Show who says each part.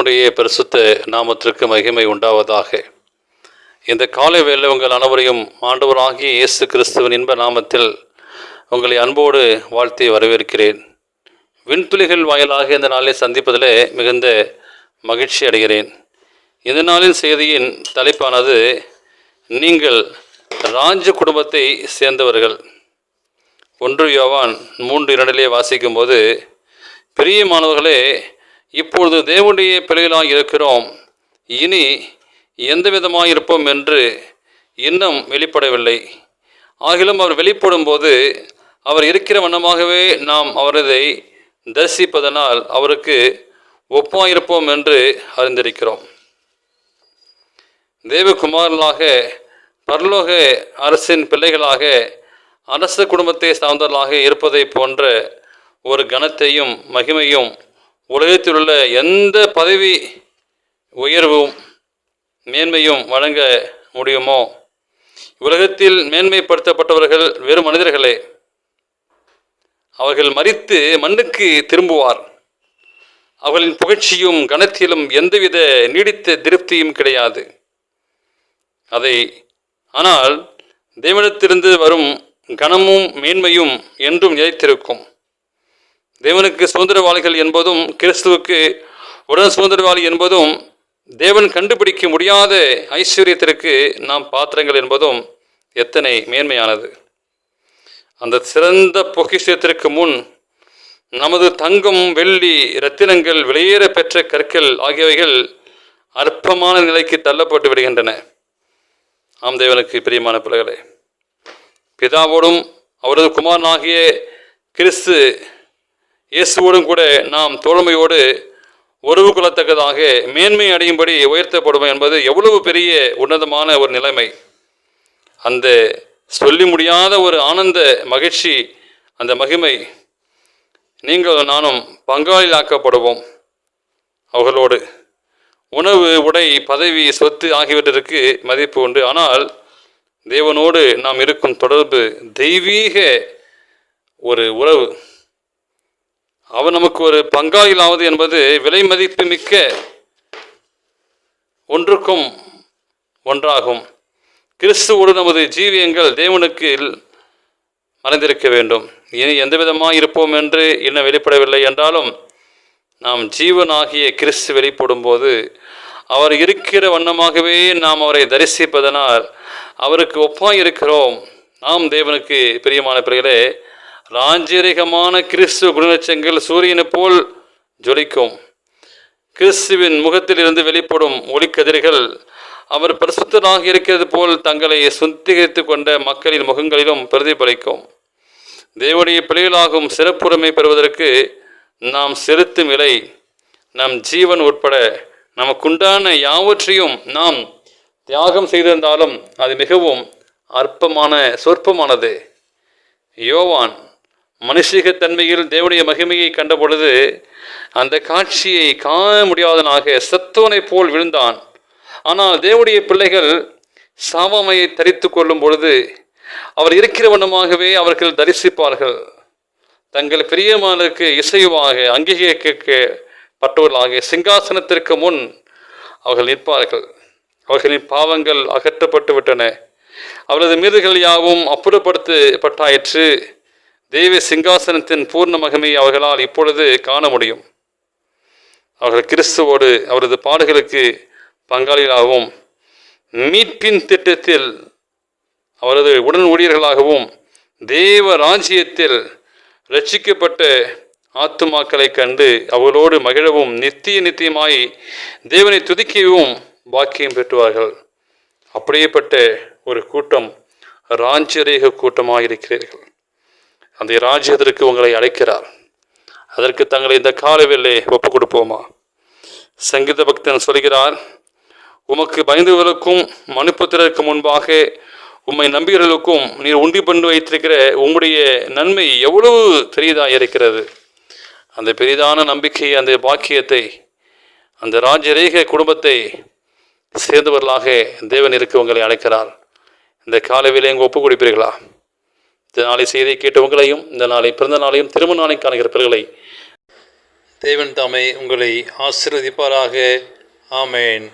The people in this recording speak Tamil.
Speaker 1: தேவனுடைய பரிசுத்த நாமத்திற்கு மகிமை உண்டாவதாக. இந்த காலை வேளை உங்கள் அனைவரையும் ஆண்டவராகிய இயேசு கிறிஸ்துவின் இன்ப நாமத்தில் உங்களை அன்போடு வாழ்த்தி வரவேற்கிறேன். விண்துளிகள் வாயிலாக இந்த நாளை சந்திப்பதில் மிகுந்த மகிழ்ச்சி அடைகிறேன். இந்த நாளின் செய்தியின் தலைப்பானது, நீங்கள் ராஜ குடும்பத்தை சேர்ந்தவர்கள். 1 யோவான் 3:2 வாசிக்கும்போது, பிரியமானவர்களே, இப்பொழுது தேவனுடைய பிள்ளைகளாக இருக்கிறோம், இனி எந்த விதமாக இருப்போம் என்று இன்னும் வெளிப்படவில்லை. ஆகிலும் அவர் வெளிப்படும் போது அவர் இருக்கிற வண்ணமாகவே நாம் அவரதை தரிசிப்பதனால் அவருக்கு ஒப்பாயிருப்போம் என்று அறிந்திருக்கிறோம். தேவகுமாரர்களாக, பரலோக அரசின் பிள்ளைகளாக, அரச குடும்பத்தை சார்ந்தவர்களாக இருப்பதை போன்ற ஒரு கனத்தையும் மகிமையும் உலகத்தில் உள்ள எந்த பதவி உயர்வும் மேன்மையும் வழங்க முடியுமோ? உலகத்தில் மேன்மைப்படுத்தப்பட்டவர்கள் வெறும் மனிதர்களே. அவர்கள் மரித்து மண்ணுக்கு திரும்புவார். அவர்களின் புகழ்ச்சியும் கனத்திலும் எந்தவித நீடித்த திருப்தியும் கிடையாது. ஆனால் தேவனிடத்திலிருந்து வரும் கனமும் மேன்மையும் என்றும் நிலைத்திருக்கும். தேவனுக்கு சுதந்திரவாளிகள் என்பதும், கிறிஸ்துவுக்கு உடன் சுதந்திரவாளி என்பதும், தேவன் கண்டுபிடிக்க முடியாத ஐஸ்வர்யத்திற்கு நாம் பாத்திரங்கள் என்பதும் எத்தனை மேன்மையானது! அந்த சிறந்த பொக்கிஷத்திற்கு முன் நமது தங்கம், வெள்ளி, இரத்தினங்கள், விலையேற பெற்ற கற்கள் ஆகியவைகள் அற்பமான நிலைக்கு தள்ளப்பட்டு விடுகின்றன. ஆம், தேவனுக்கு பிரியமான பிள்ளைகளே, பிதாவோடும் அவரது குமாரனாகிய கிறிஸ்து இயேசுவோடும் கூட நாம் தோழமையோடு உறவு கொள்ளத்தக்கதாக மேன்மை அடையும்படி உயர்த்தப்படுவோம் என்பது எவ்வளவு பெரிய உன்னதமான ஒரு நிலைமை! அந்த சொல்லி முடியாத ஒரு ஆனந்த மகிழ்ச்சி, அந்த மகிமை, நீங்கள் நானும் பங்காளியாக்கப்படுவோம். அவர்களோடு உணவு, உடை, பதவி, சொத்து ஆகியவற்றிற்கு மதிப்பு உண்டு. ஆனால் தேவனோடு நாம் இருக்கும் தொடர்பு தெய்வீக ஒரு உறவு. அவர் நமக்கு ஒரு பங்காளியாவது என்பது விலை மதிப்பு மிக்க ஒன்றுக்கும் ஒன்றாகும். கிறிஸ்துவோடு நமது ஜீவியங்கள் தேவனுக்கு மறைந்திருக்க வேண்டும். இனி எந்த விதமாக இருப்போம் என்று இன்னும் வெளிப்படவில்லை என்றாலும், நாம் ஜீவனாகிய கிறிஸ்து வெளிப்படும் போது அவர் இருக்கிற வண்ணமாகவே நாம் அவரை தரிசிப்பதனால் அவருக்கு ஒப்பாய் இருக்கிறோம். நாம் தேவனுக்கு பிரியமான பிள்ளைகளே, ராஜரீகமான கிறிஸ்துவ குணலட்சங்கள் சூரியனை போல் ஜொலிக்கும். கிறிஸ்துவின் முகத்தில் இருந்து வெளிப்படும் ஒளிக்கதிர்கள் அவர் பரிசுத்தராக இருக்கிறது போல் தங்களை சுத்திகரித்து கொண்ட மக்களின் முகங்களிலும் பிரதிபலிக்கும். தேவனுடைய பிள்ளைகளாகும் சிறப்புரிமை பெறுவதற்கு நாம் செலுத்தும் விலை, நம் ஜீவன் உட்பட நமக்குண்டான யாவற்றையும் நாம் தியாகம் செய்திருந்தாலும் அது மிகவும் அற்பமான, சொற்பமானது. யோவான் மனுஷிகத்தன்மையில் தேவனுடைய மகிமையை கண்ட பொழுது அந்த காட்சியை காண முடியாதனாக சத்தோனை போல் விழுந்தான். ஆனால் தேவனுடைய பிள்ளைகள் சாவாமையை தரித்து கொள்ளும் பொழுது அவர் இருக்கிற வண்ணமாகவே அவர்கள் தரிசிப்பார்கள். தங்கள் பிரியமானருக்கு இசைவாக அங்கீகரிக்கப்பட்டவர்களாக சிங்காசனத்திற்கு முன் அவர்கள் நிற்பார்கள். அவர்களின் பாவங்கள் அகற்றப்பட்டு விட்டன. அவரது மீறுகள் யாவும் அப்புறப்படுத்தப்பட்டாயிற்று. தெய்வ சிங்காசனத்தின் பூர்ண மகிமையை அவர்களால் இப்பொழுது காண முடியும். அவர்கள் கிறிஸ்துவோடு அவரது பாடுகளுக்கு பங்காளிகளாகவும், மீட்பின் திட்டத்தில் அவரது உடன் ஊழியர்களாகவும், தேவ ராஜ்யத்தில் ரட்சிக்கப்பட்ட ஆத்துமாக்களை கண்டு அவர்களோடு மகிழவும், நித்தியமாய் தேவனை துதிக்கவும் பாக்கியம் பெற்றுவார்கள். அப்படியேப்பட்ட ஒரு கூட்டம் ராஜரீக கூட்டமாக இருக்கிறீர்கள். அந்த ராஜ்யத்திற்கு உங்களை அழைக்கிறார். அதற்கு தங்களை இந்த காலவேளை ஒப்புக் கொடுப்போமா? சங்கீத பக்தன் சொல்கிறார், உமக்கு பயந்தவர்களுக்கும் மனுப்புத்திரருக்கு முன்பாக உம்மை நம்பியவர்களுக்கும் நீர் உண்டி பண்ணி வைத்திருக்கிற உம்முடைய நன்மை எவ்வளவு பெரிதாக இருக்கிறது. அந்த பெரிதான நம்பிக்கை, அந்த பாக்கியத்தை, அந்த ராஜரீக குடும்பத்தை சேர்ந்தவர்களாக தேவன் இருக்க உங்களை அழைக்கிறார். இந்த காலவேளை எங்கே ஒப்புக் கொடுப்பீர்களா? இந்த நாளை செய்தியை கேட்ட உங்களையும், இந்த நாளை பிறந்த நாளையும் திருமண நாளை காணுகிற பிறகுகளை தேவன் தாமே உங்களை ஆசீர்வதிப்பாராக. ஆமேன்.